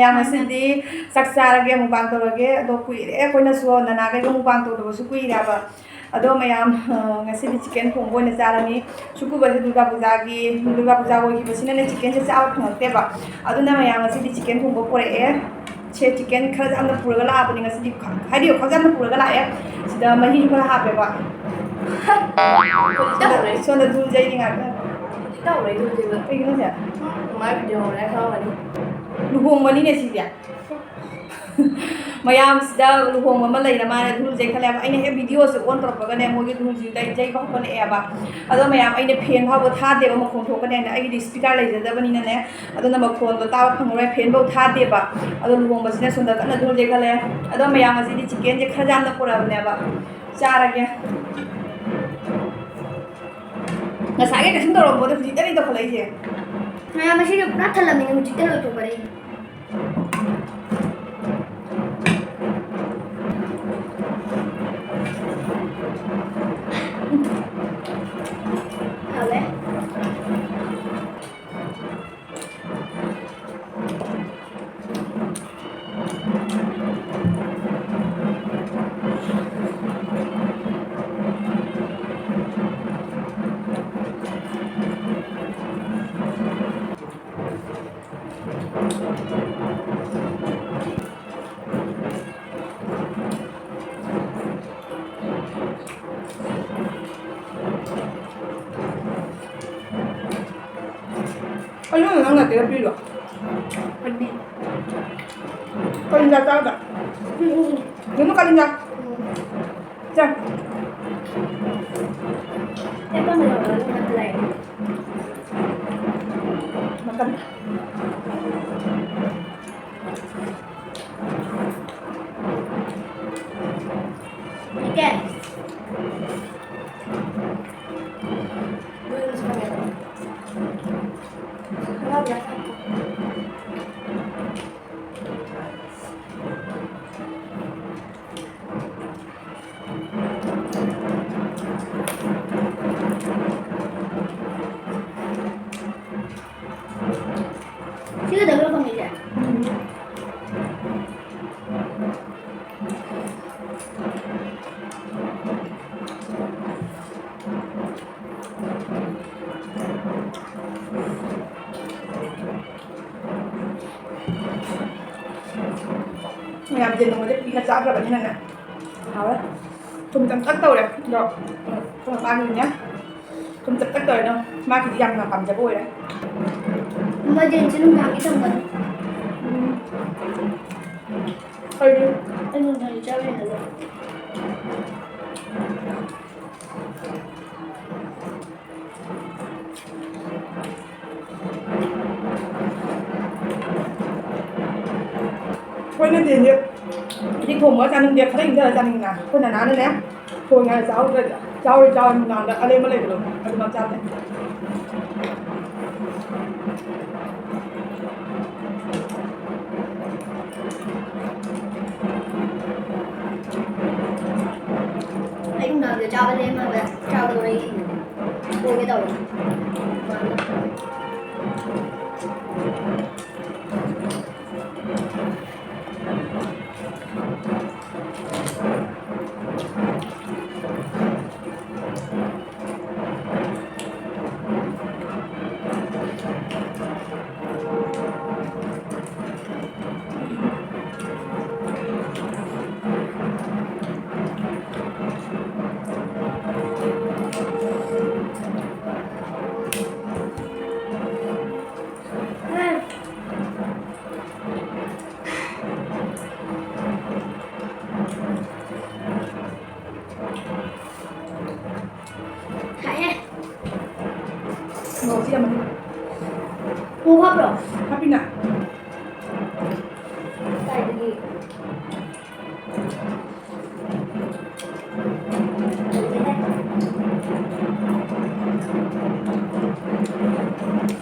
ꯃꯌꯥꯝ ꯉꯁꯤꯗꯤ ꯆꯥꯛ ꯆꯥꯔꯒꯦ ꯃꯨꯛꯕꯥꯡ ꯇꯧꯔꯒꯦ ꯑꯗꯣ ꯀꯨꯏꯔꯦ ꯑꯩꯈꯣꯏꯅꯁꯨ ꯅꯅꯥꯒꯩꯒ ꯃꯨꯛꯕꯥꯡ ꯇꯧꯗꯕꯁꯨ ꯀꯨꯏꯔꯦꯕ ꯑꯗꯣ ꯃꯌꯥꯝ ꯉꯁꯤꯗꯤ ꯆꯤꯛꯀꯟ ꯊꯣꯡꯕ ꯑꯣꯏꯅ ꯆꯥꯔꯅꯤ ꯁꯨꯀꯨꯕꯁꯦ ꯗꯨꯔꯒꯥ ꯄꯨꯖꯥ ꯑꯣꯏꯈꯤꯕꯁꯤꯅꯅꯦ ꯆꯤꯛꯀꯟꯁꯦ ꯆꯥꯕ ꯐꯪꯉꯛꯇꯦꯕ ꯑꯗꯨꯅ ꯃꯌꯥꯝ ꯉꯁꯤꯗꯤ ꯆꯤꯛꯀꯟ ꯊꯣꯡꯕ ꯄꯨꯔꯛꯑꯦ ꯁꯦ ꯆꯤꯛꯀꯟ ꯈꯔ ꯌꯥꯝꯅ ꯄꯨꯔꯒ ꯂꯥꯛꯑꯕꯅꯤ ꯉꯁꯤꯗꯤ ꯍꯥꯏꯗꯤ ꯈꯔ ꯌꯥꯝꯅ ꯄꯨꯔꯒ ꯂꯥꯛꯑꯦ ꯁꯤꯗ ꯃꯍꯤꯁꯨ ꯈꯔ ꯍꯥꯞꯄꯦꯕ ꯁꯣꯝꯗ ꯙꯨꯜꯖꯩꯔꯤ ꯉꯥꯛꯇ ꯀꯩꯒꯤꯅꯣ ꯁꯦ ꯂꯨꯍꯣꯡꯕꯅꯤꯅꯦ ꯁꯤꯗꯤ ꯃꯌꯥꯝꯁꯤꯗ ꯂꯨꯍꯣꯡꯕ ꯑꯃ ꯂꯩꯔ ꯃꯥꯅ ꯙꯨꯜ ꯆꯩꯈꯠꯂꯦꯕ ꯑꯩꯅ ꯍꯦꯛ ꯚꯤꯗꯤꯑꯣꯁꯦ ꯑꯣꯟ ꯇꯧꯔꯛꯄꯒꯅꯦ ꯃꯣꯏꯒꯤ ꯙꯨꯜꯁꯤ ꯆꯩꯕ ꯍꯧꯒꯠꯂꯛꯑꯦꯕ ꯑꯗꯣ ꯃꯌꯥꯝ ꯑꯩꯅ ꯐꯦꯟ ꯐꯥꯎꯕ ꯊꯥꯗꯦꯕ ꯃꯈꯣꯟ ꯊꯣꯛꯀꯅꯤ ꯍꯥꯏꯅ ꯑꯩꯒꯤꯗꯤ ꯏꯁꯄꯤꯀꯔ ꯂꯩꯖꯗꯕꯅꯤꯅꯅꯦ ꯑꯗꯨꯅ ꯃꯈꯣꯟꯗꯣ ꯇꯥꯕ ꯐꯪꯉꯔꯣꯏ ꯐꯦꯟꯐꯧ ꯊꯥꯗꯦꯕ ꯑꯗꯣ ꯂꯨꯍꯣꯡꯕꯁꯤꯅ ꯁꯣꯝꯗ ꯀꯟꯅ ꯙꯨꯜ ꯆꯩꯈꯠꯂꯦ ꯑꯗꯣ ꯃꯌꯥꯝ ꯉꯁꯤꯗꯤ ꯆꯤꯛꯀꯟꯁꯦ ꯈꯔ ꯌꯥꯝꯅ ꯄꯨꯔꯛꯑꯕꯅꯦꯕ ꯆꯥꯔꯒꯦ ꯉꯁꯥꯏꯒꯤ ꯀꯩꯁꯨꯝ ꯇꯧꯔꯝꯕꯣꯗ ꯍꯧꯖꯤꯛꯇꯅꯤ ꯇꯧꯈꯠꯂꯛꯏꯁꯦ ꯃꯌꯥꯝ ꯃꯁꯤꯅ ꯄꯨꯔꯥ ꯊꯜꯂꯝꯃꯤꯅꯦ ꯍꯧꯖꯤꯛꯇ ꯂꯣꯏꯊꯣꯛꯈ꯭ꯔꯦ ꯍꯥꯎꯋꯦ ꯑꯩꯅ ꯅꯪꯅ ꯄꯤꯔꯣ ꯑꯗꯨꯗꯤ ꯀꯔꯤꯟꯖꯥꯛ ꯆꯥꯒꯗ 너무 까린다 자 햇반을 넣으면 돼. 잠깐 이게 이거 내가 본 이제. làm gì mà đi là sao ra bệnh này nè hảo đấy cùng chăm tất đâu đấy rồi không là 3 nghìn nhá cùng chăm tất rồi đâu mai thì dầm là cầm cho vui đấy 엄마 이제 지금 가기 전에 thôi đi anh nói cho em rồi. quên lên tiền việc đi thùng ở gia đình việc khá là gia đình nào quên là ná nữa nè thôi ngày cháu cho nào đã lên mới lên được mà chăm đấy anh nói cho bên em mà cho rồi cô cái đầu ngồi kia mà cô hấp rồi hấp đi nào tại vì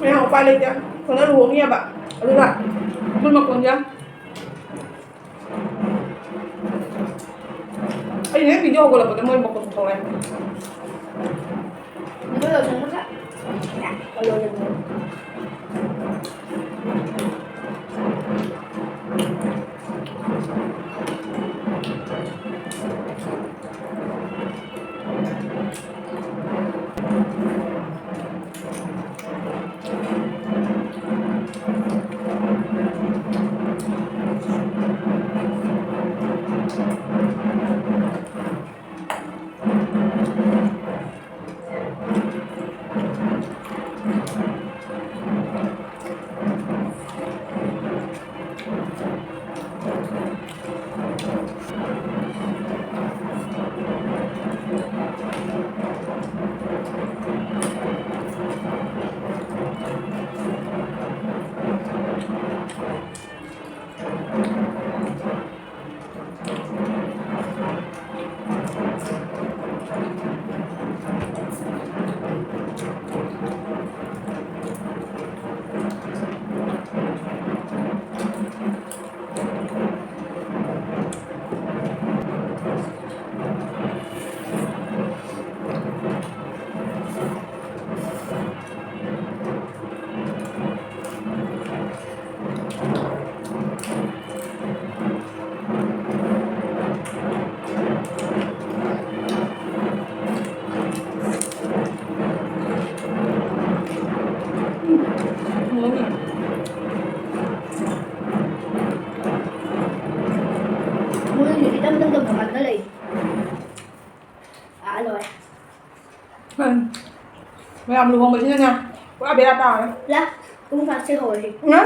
mày học quay lên chưa còn nó uống nghe bạn ở đây là luôn mặc quần chưa anh ấy video của là một cái môi một quần thầu này nó là nó khác còn rồi rồi. Mày làm luôn mà chứ nha. Quá bé tao đấy. Lá cũng phải xe hồi thì. Nhá.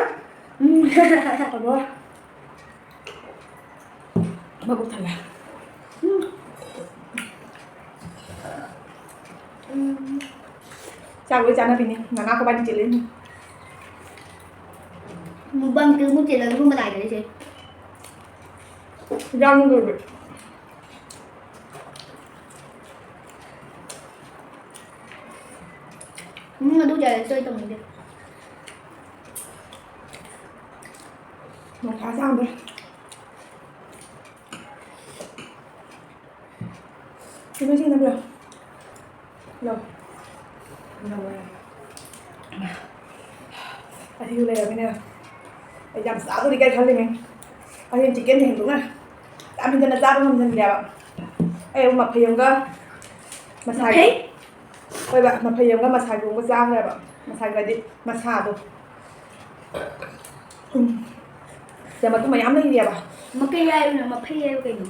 Thật rồi. Mà cũng thật là. Chào với chana pini, nana ko bani chilin. Mukbang cứ muốn chỉ là không này cái gì. Rang rồi. Nhưng mà đúng giờ chơi tầm được. Nó khá sang rồi. Cái gì nào được? Rồi. Rồi. Thì đây là cái này. Để làm sao tôi đi cây khăn lên mình. Thì chicken thì đúng rồi. Ăn mình ra đúng không mình đẹp ạ. Em mà phiền cơ. Mà xài. Ôi bạn, mà phiền cơ mà xài cũng có dao này bạn. Mà xài cái đi, mà xả rồi. Giờ mà tôi mày ăn đi đẹp à? Mà cái dây này mà phi dây cái gì?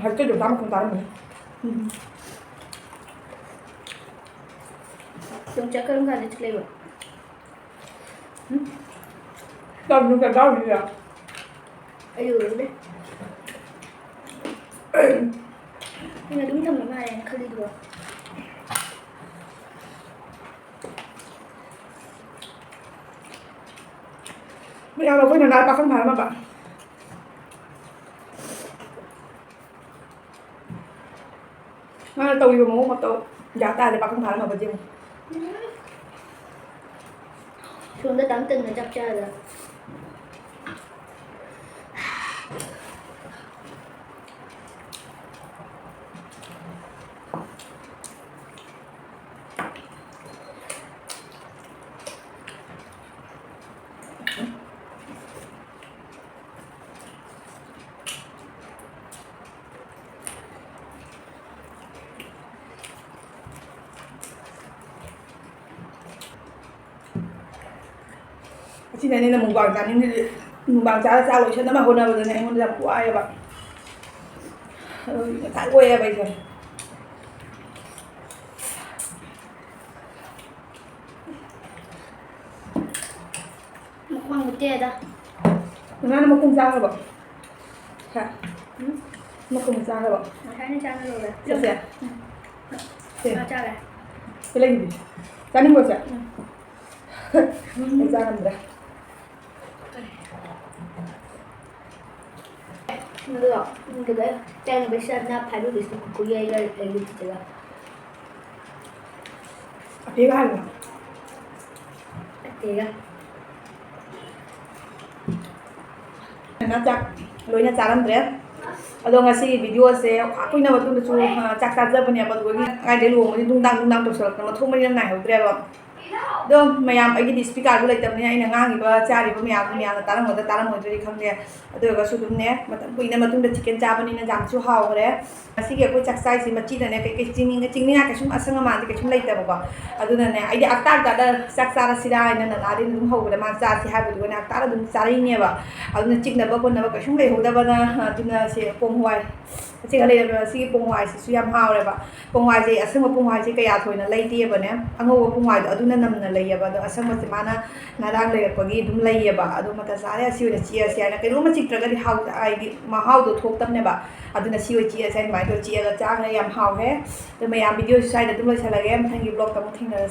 Hay cái đồ đâm không tao nữa. Chúng chắc không phải là rồi. Đâm luôn cái đó đi à? Ây dồi đấy. Nhưng mà đúng thầm là mai này nó không đi được. Bây giờ đâu có nhà nào bà không phải mà bạn. Nó là tôi muốn một tôi giá tài thì bà không phải mà bà chịu. Xuống tới 8 tuần là chọc chơi rồi. Chị này nên là mukbang chán nên mukbang chán là sao rồi chứ nó mà hôm nào giờ này hôm làm của ai bạn. Tại quê bây giờ. Mukbang một chè ta. Nó mà cùng ra rồi bạn. Hả? Nó cùng ra rồi bạn. Nó thấy nó cha nó rồi. Sao vậy? Nó cha này. Cái lên gì? Chán đi ngồi chưa? Ra làm rồi. Được, cái đấy trang bị xem na phải được của dây đây để được chưa? Phía cái rồi. Thì Nó chắc lối nhà chán lắm đấy. Ado ngasi video se aku ina batun chu chak chak ja bania badu gi ngai de lu mo dung dang to sor ma thong mari nai ho tre ba do mayam ai gi speaker bu lai tam ne ina ngang gi ba chari ba mayam nya taram mo ri khang ne ado ga su dum ne matam kuina matung da chicken cha bani na jam chu hau re asi ge ko chak sai si machi da ne ke ching ni ka sum asanga ma de ke sum lai ta ba adu na ne ai de aktar ka da chak sa ra sira ina na na din dum ho da ma cha si ha bu ne aktar dum sari ne ba adu na chik na ba ko na ba ka sum lai ho da ba na adu na se pom hwai chị ở đây là sĩ bông hoài sĩ yam hao này bà bông hoài gì asang bông hoài gì cái nhà thôi là lấy tiền bà nè anh ngô bông hoài đó nó nằm là lấy bà đó asang mà mana na đang lấy cái gì đúng lấy bà đó mà ta sai siêu là chia sẻ cái lúc mà chị trở cái hao ai mà hao được thuộc tâm này bà đó là siêu chia sẻ máy đồ chia là trang này yam hao hết rồi mày làm video sai là đúng rồi sai là em thành cái blog tao muốn thành là